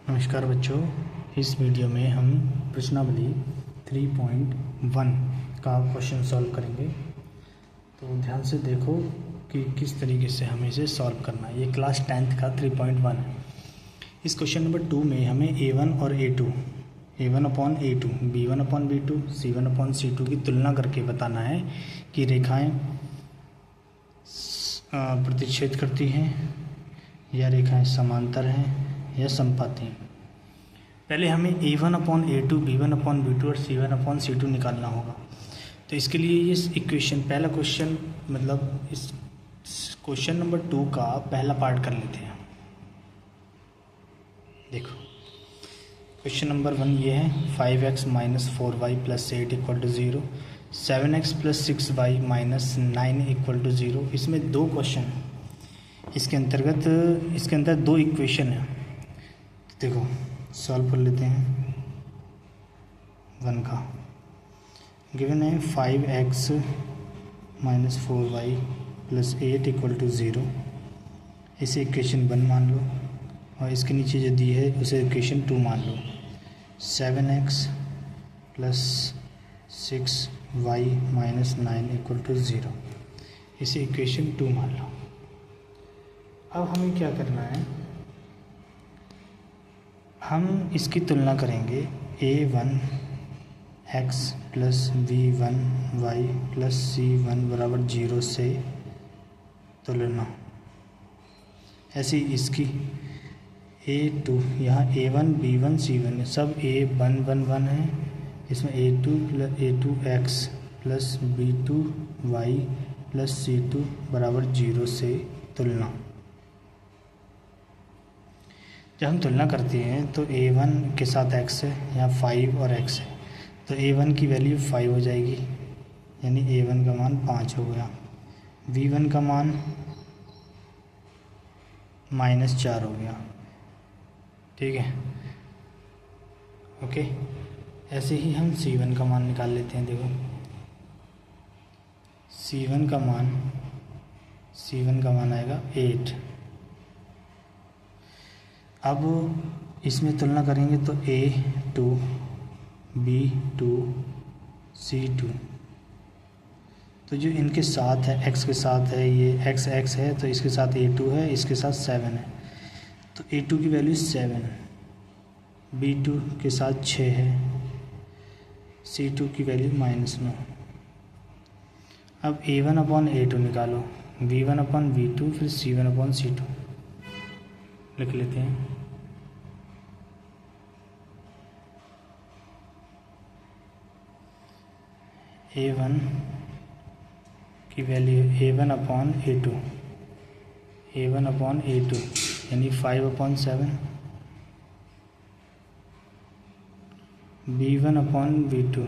नमस्कार बच्चों, इस वीडियो में हम प्रश्नावली 3.1 का क्वेश्चन सॉल्व करेंगे। तो ध्यान से देखो कि किस तरीके से हमें इसे सॉल्व करना है। ये क्लास 10th का 3.1 है। इस क्वेश्चन नंबर 2 में हमें A1 और A2, A1/A2, B1/B2, C1/C2 की तुलना करके बताना है कि रेखाएं प्रतिच्छेद करती हैं या रेखाएं समांतर हैं या समपाती हैं। पहले हमें A1/A2, B1/B2 और C1/C2 निकालना होगा। तो इसके लिए ये इक्वेशन, पहला क्वेश्चन मतलब इस क्वेश्चन नंबर 2 का पहला पार्ट कर लेते हैं। देखो क्वेश्चन नंबर 1 ये है, 5x - 4y + 8 = 0, 7x + 6y - 9 = 0। इसमें दो क्वेश्चन हैं। इसके अंदर दो इक्वेशन है। देखो सॉल्व कर लेते हैं। 1 का गिवन है 5x - 4y + 8 = 0। इसे इक्वेशन 1 मान लो और इसके नीचे जो दी है उसे इक्वेशन 2 मान लो। 7x + 6y - 9 = 0। इसे इक्वेशन 2 मान लो। अब हमें क्या करना है, हम इसकी तुलना करेंगे A1x + B1y + C1 = 0 से तुलना। ऐसी इसकी A2, यहाँ A1, B1, C1 सब A1 है। इसमें A2x + B2y + C2 = 0 से तुलना। जब हम तुलना करते हैं तो A1 के साथ x है, यहाँ 5 और x है, तो A1 की वैल्यू 5 हो जाएगी, यानी A1 का मान 5 हो गया। B1 का मान -4 हो गया। ठीक है, ओके। ऐसे ही हम C1 का मान निकाल लेते हैं। देखो C1 का मान आएगा 8। अब इसमें तुलना करेंगे तो A2, B2, C2, तो जो इनके साथ है x के साथ है, ये x है तो इसके साथ A2 है, इसके साथ 7 है, तो A2 की वैल्यू 7, B2 के साथ 6 है, C2 की वैल्यू -9। अब A1/A2 निकालो, B1/B2 फिर C1/C2 लिख लेते हैं। A1 की वैल्यू A1/A2 यानी 5/7, B1/B2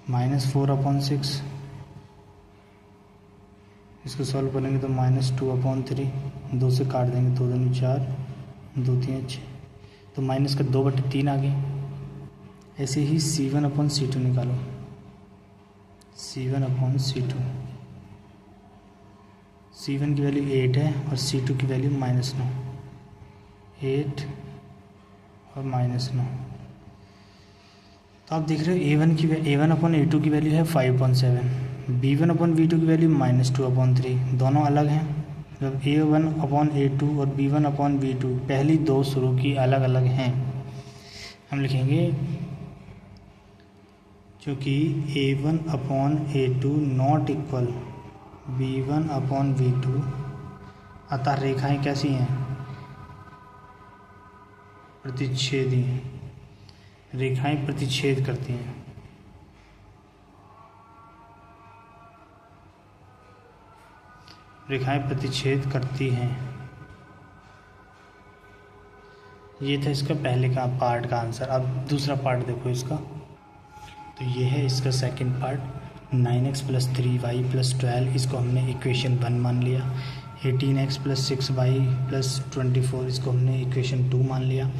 -4/6। इसको सॉल्व करेंगे तो -2/3, 2 से काट देंगे, 2 दूनी 4, 2 3 6, तो माइनस का 2/3 आ गए। ऐसे ही C1/C2 निकालो, C1/C2, C1 की वैल्यू 8 है और C2 की वैल्यू -9, 8 और -9। तो आप देख रहे हो A1/A2 की वैल्यू है 5/7, B1/B2 की वैल्यू -2/3, दोनों अलग हैं। जब A1/A2 और B1/B2 पहली दो शुरू की अलग अलग हैं, हम लिखेंगे क्योंकि A1/A2 नॉट इक्वल B1/B2, अतः रेखाएं कैसी हैं, प्रतिच्छेदी हैं। रेखाएं प्रतिच्छेद करती हैं। रेखाएं प्रतिच्छेद करती हैं। ये था इसका पहले का पार्ट का आंसर। अब दूसरा पार्ट देखो इसका। तो ये है इसका सेकंड पार्ट, 9x + 3y + 12, इसको हमने इक्वेशन 1 मान लिया। 18x + 6y + 24, इसको हमने इक्वेशन 2 मान लिया।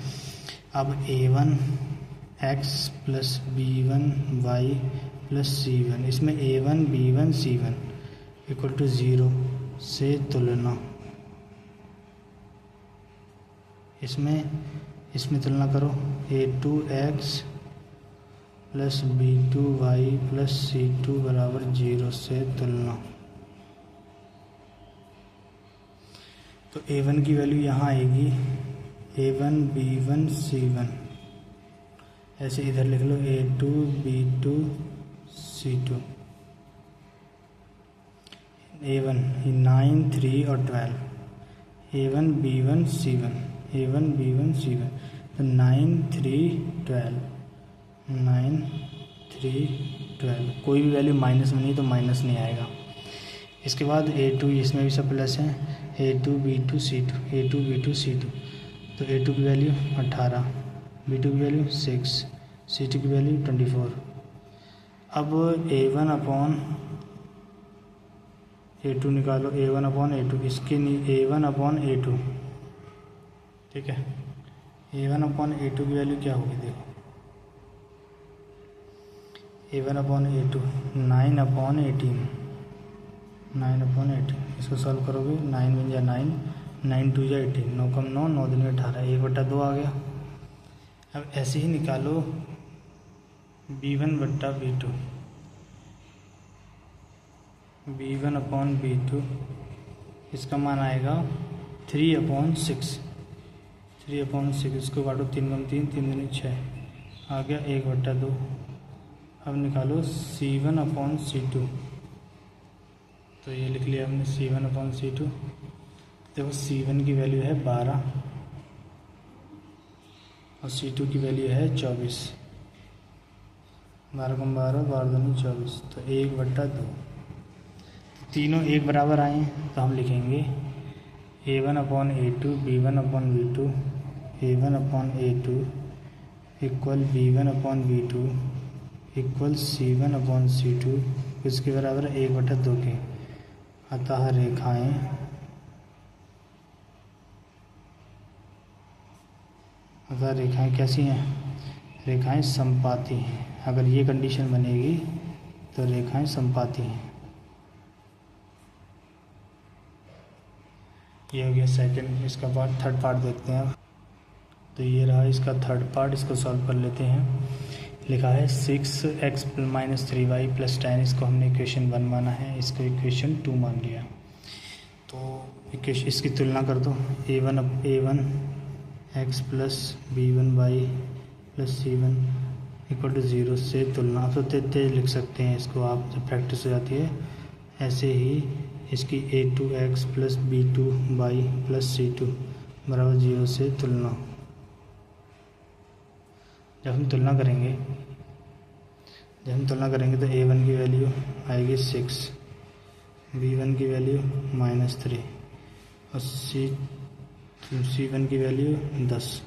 अब A1x + B1y + C1, इसमें A1, B1, C1 = 0 से तुलना। इसमें तुलना करो, a2x plus b2y plus c2 बराबर 0 से तुलना। तो a1 की वैल्यू यहाँ आएगी a1 b1 c1, ऐसे इधर लिख लो a2 b2 c2। a1 9 3 और 12, a1 b1 c1, a1 b1 c1, तो 9 3 12, 9 3 12, कोई भी वैल्यू माइनस में नहीं तो माइनस नहीं आएगा। इसके बाद a2, इसमें भी सब प्लस है, a2 b2 c2, a2 b2 c2, तो a2 की वैल्यू 18, b2 की वैल्यू 6, c2 की वैल्यू 24। अब a1 अपॉन a2 निकालो, a1 अपॉन a2, इसके a1 अपॉन a2, ठीक है। a1 अपॉन a2 की वैल्यू क्या होगी देखो, a1 upon a2 9 upon 18, 9 upon 18, इसको सॉल्व करोगे 9 वन जा 9, 9 2 जा 18, 9 कम 9, 9 दूनी 18, 1/2 आ गया। अब ऐसे ही निकालो b1 बट्टा b2, b1 अपॉन b2, इसका मान आएगा 3 अपॉन 6, 3 अपॉन 6, इसको काटो 3 कम 3, 3 दूनी 6, आ गया 1/2। अब निकालो c1 अपॉन c2, तो ये लिख लिया हमने c1 अपॉन c2। देखो c1 की वैल्यू है 12 और c2 की वैल्यू है 24, 12 कम 12, 12 दूनी 24, तो 1/2। तीनों एक बराबर आए हैं तो हम लिखेंगे a1 upon a2 b1 upon b2, a1 upon a2 equal b1 upon b2 equal c1 upon c2, इसके बराबर 1/2 के। अतः रेखाएं कैसी हैं, रेखाएं समपाती हैं। अगर ये कंडीशन बनेगी तो रेखाएं समपाती हैं। ये हो गया सेकंड, इसका पार्ट। थर्ड पार्ट देखते हैं। तो ये रहा इसका थर्ड पार्ट, इसको सॉल्व कर लेते हैं। लिखा है 6x माइनस 3y प्लस 10, इसको हमने इक्वेशन 1 माना है, इसको इक्वेशन 2 मान लिया। तो इसकी तुलना कर दो, a1 x plus b1y plus c1 equal to 0 से तुलना। तो तेज लिख सकते हैं इसको आप, जब प्रैक्टिस हो जाती है। ऐसे ही इसकी a2x plus b2y plus c2 बराबर 0 से तुलना। जब हम तुलना करेंगे तो a1 की वैल्यू आएगी 6, b1 की वैल्यू -3 और c1 की वैल्यू 10।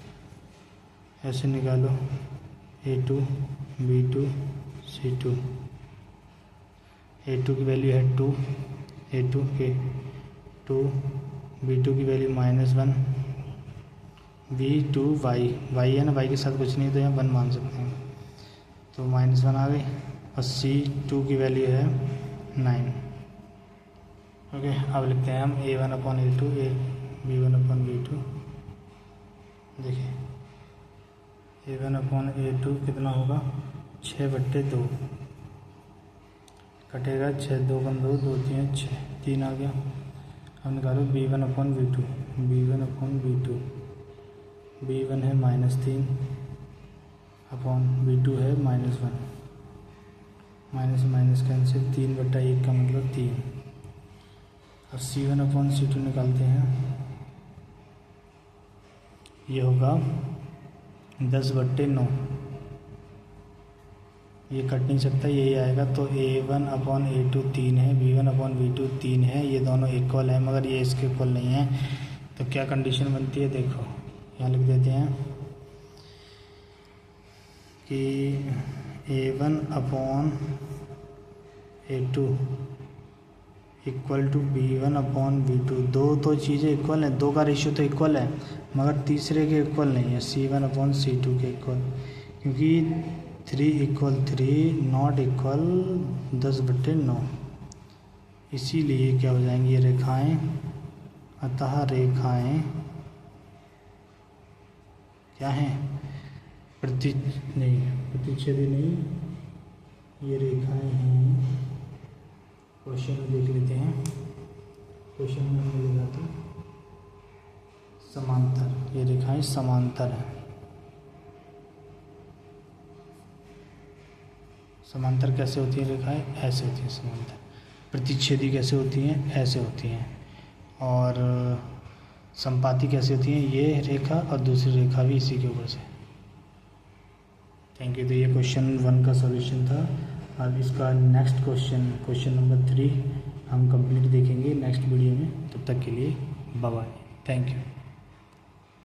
ऐसे निकालो a2 b2 c2, a2 की वैल्यू है 2, a2 के 2, b2 की वैल्यू -1, b2y, y है ना, y के साथ कुछ नहीं तो यहाँ 1 मान सकते हैं, तो -1 आ गई। और c2 की वैल्यू है 9। ओके, अब लिखते हैं हम a1 upon a2 b1 upon b2। देखिए a1 अपॉन a2 कितना होगा, 6/2 कटेगा, 6 2 कम 2, 2 3 6, 3 आ गया। अब निकालो b1 upon b2, b1 upon b2, b1 है -3 अपॉन b2 है -1, माइनस माइनस कैंसिल, 3/1 का मतलब 3। अब c1 अपॉन c2 निकालते हैं, ये होगा 10/9, ये कट नहीं सकता, यही आएगा। तो a1 अपॉन a2 3 है, b1 अपॉन b2 3 है, ये दोनों इक्वल है, मगर ये इसके इक्वल नहीं है। तो क्या कंडीशन बनती है, देखो यहाँ लिख देते हैं कि a1 upon a2 equal to b1 upon b2। दो तो चीज़ें इक्वल हैं, दो का रेशियो तो इक्वल है, मगर तीसरे के इक्वल नहीं है, c1 अपॉन c2 के इक्वल, क्योंकि 3 = 3 नॉट इक्वल 10/9। इसीलिए क्या हो जाएंगी ये रेखाएं, अतः रेखाएं क्या हैं, प्रतिच्छेदी नहीं, ये रेखाएं हैं। क्वेश्चन में देख लेते हैं। क्वेश्चन में हमें लिखा था समांतर, ये रेखाएं समांतर हैं। समांतर कैसे होती है रेखाएं, ऐसे होती हैं समांतर। प्रतिच्छेदी कैसे होती हैं, ऐसे होती हैं। और संपाती कैसे होती हैं, ये रेखा और दूसरी रेखा भी इसी के ऊपर से। Thank you. तो ये क्वेश्चन 1 का सॉल्यूशन था। अब इसका नेक्स्ट क्वेश्चन नंबर 3 हम कंप्लीट देखेंगे नेक्स्ट वीडियो में। तब तक के लिए बाय बाय, थैंक यू।